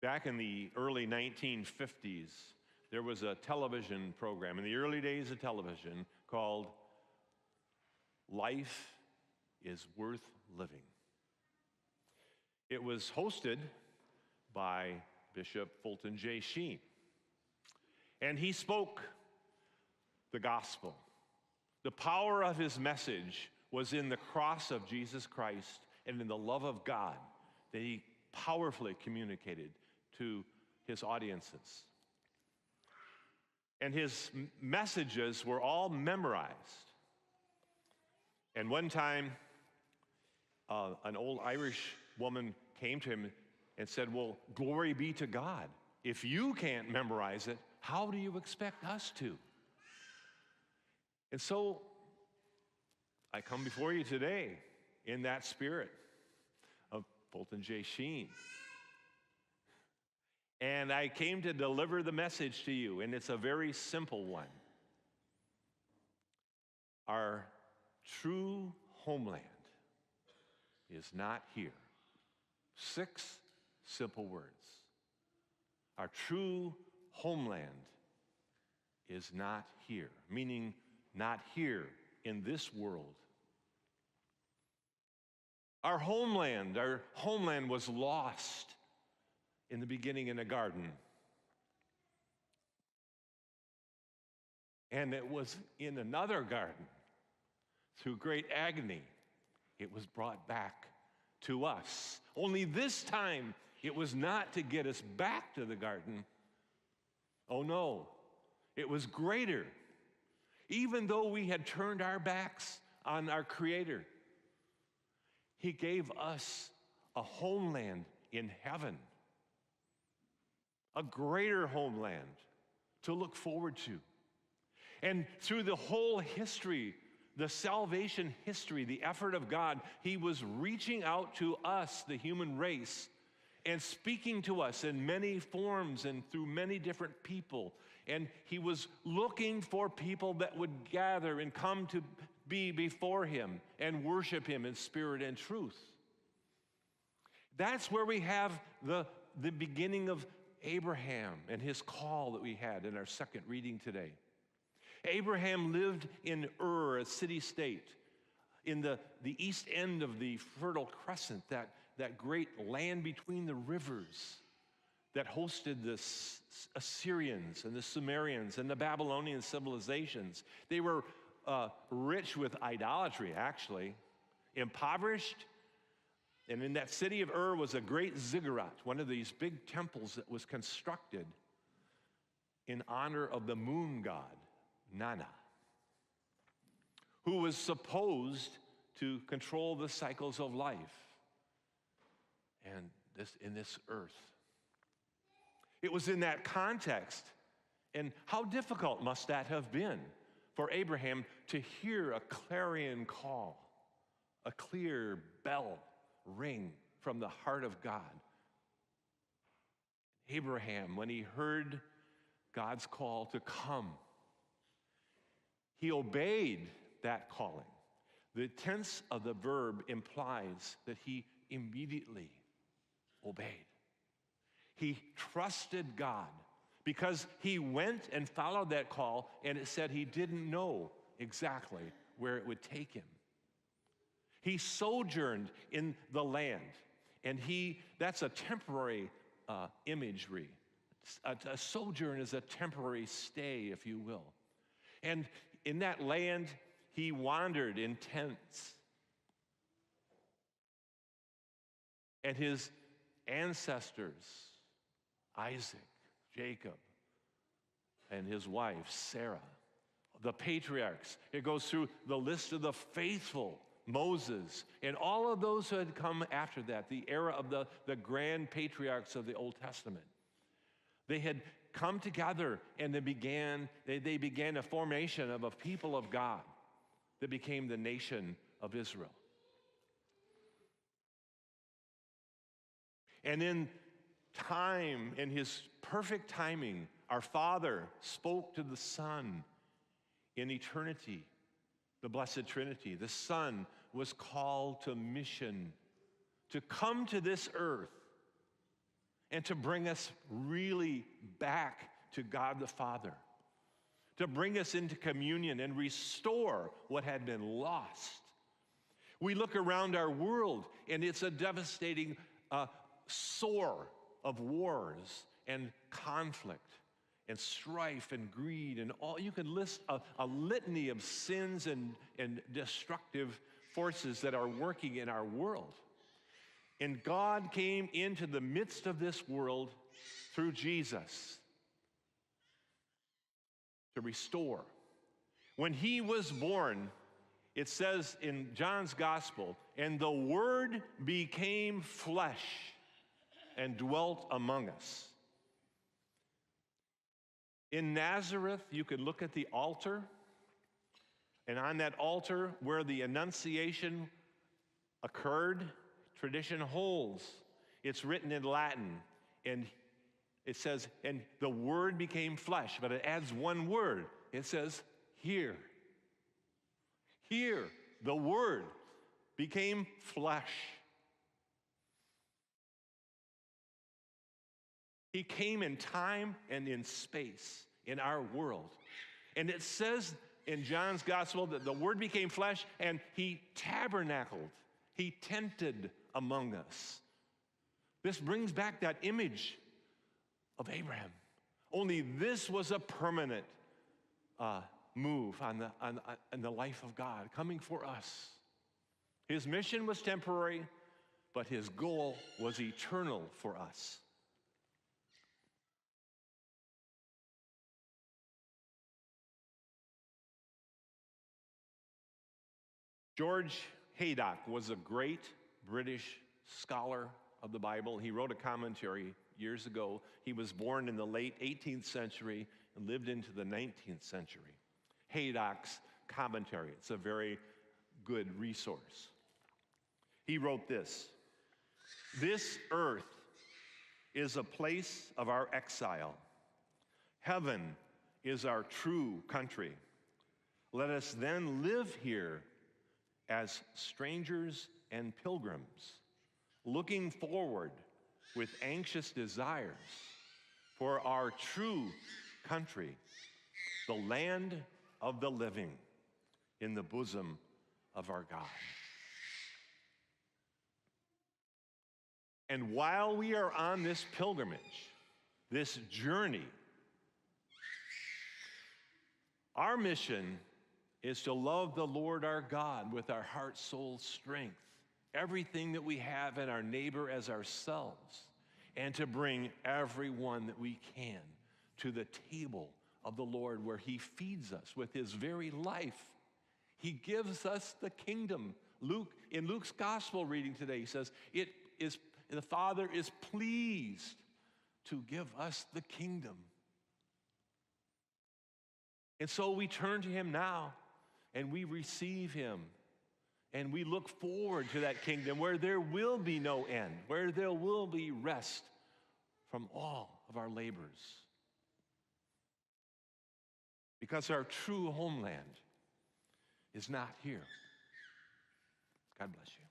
Back in the early 1950s, there was a television program in the early days of television called Life is Worth Living. It was hosted by Bishop Fulton J. Sheen, and he spoke the gospel. The power of his message was in the cross of Jesus Christ and in the love of God that he powerfully communicated to his audiences. And his messages were all memorized. And one time, an old Irish woman came to him and said, "Well, glory be to God. If you can't memorize it, how do you expect us to?" And so I come before you today in that spirit of Fulton J. Sheen. And I came to deliver the message to you, and it's a very simple one. Our true homeland is not here. 6 simple words. Our true homeland is not here, meaning not here in this world. Our homeland was lost in the beginning in a garden. And it was in another garden. Through great agony, it was brought back to us. Only this time, it was not to get us back to the garden. Oh no, it was greater. Even though we had turned our backs on our Creator, He gave us a homeland in heaven, a greater homeland to look forward to. And through the whole history, the salvation history, the effort of God, He was reaching out to us, the human race, and speaking to us in many forms and through many different people. And He was looking for people that would gather and come to be before Him and worship Him in spirit and truth. That's where we have the beginning of Abraham and his call that we had in our second reading today. Abraham lived in Ur, a city-state, in the east end of the Fertile Crescent, that great land between the rivers that hosted the Assyrians and the Sumerians and the Babylonian civilizations. They were rich with idolatry, actually, impoverished. And in that city of Ur was a great ziggurat, one of these big temples that was constructed in honor of the moon god, Nana, who was supposed to control the cycles of life and in this earth. It was in that context, and how difficult must that have been for Abraham to hear a clarion call, a clear bell ring from the heart of God. Abraham, when he heard God's call to come, he obeyed that calling. The tense of the verb implies that he immediately obeyed. He trusted God because he went and followed that call, and it said he didn't know exactly where it would take him. He sojourned in the land, and that's a temporary imagery. A sojourn is a temporary stay, if you will. And in that land, he wandered in tents. And his ancestors, Isaac, Jacob, and his wife, Sarah, the patriarchs, it goes through the list of the faithful, Moses, and all of those who had come after that, the era of the grand patriarchs of the Old Testament. They had come together, and they began a formation of a people of God that became the nation of Israel. And in time, in His perfect timing, our Father spoke to the Son in eternity, the Blessed Trinity. The Son was called to mission, to come to this earth and to bring us really back to God the Father, to bring us into communion and restore what had been lost. We look around our world, and it's a devastating sore of wars and conflict and strife and greed and all. You can list a litany of sins and destructive forces that are working in our world. And God came into the midst of this world through Jesus to restore. When he was born, it says in John's gospel, and the Word became flesh and dwelt among us. In Nazareth, you could look at the altar, and on that altar where the Annunciation occurred, tradition holds. It's written in Latin, and it says, and the Word became flesh, but it adds one word. It says, here. Here, the Word became flesh. He came in time and in space in our world. And it says in John's gospel that the Word became flesh and he tabernacled. He tented among us. This brings back that image of Abraham. Only this was a permanent move on the life of God, coming for us. His mission was temporary, but his goal was eternal for us. George Haydock was a great British scholar of the Bible. He wrote a commentary years ago. He was born in the late 18th century and lived into the 19th century. Haydock's commentary, it's a very good resource. He wrote this: "This earth is a place of our exile. Heaven is our true country. Let us then live here as strangers and pilgrims, looking forward with anxious desires for our true country, the land of the living in the bosom of our God." And while we are on this pilgrimage, this journey, our mission is to love the Lord our God with our heart, soul, strength, everything that we have, and our neighbor as ourselves, and to bring everyone that we can to the table of the Lord where he feeds us with his very life. He gives us the kingdom. In Luke's gospel reading today, he says, the Father is pleased to give us the kingdom. And so we turn to him now, and we receive him, and we look forward to that kingdom where there will be no end, where there will be rest from all of our labors. Because our true homeland is not here. God bless you.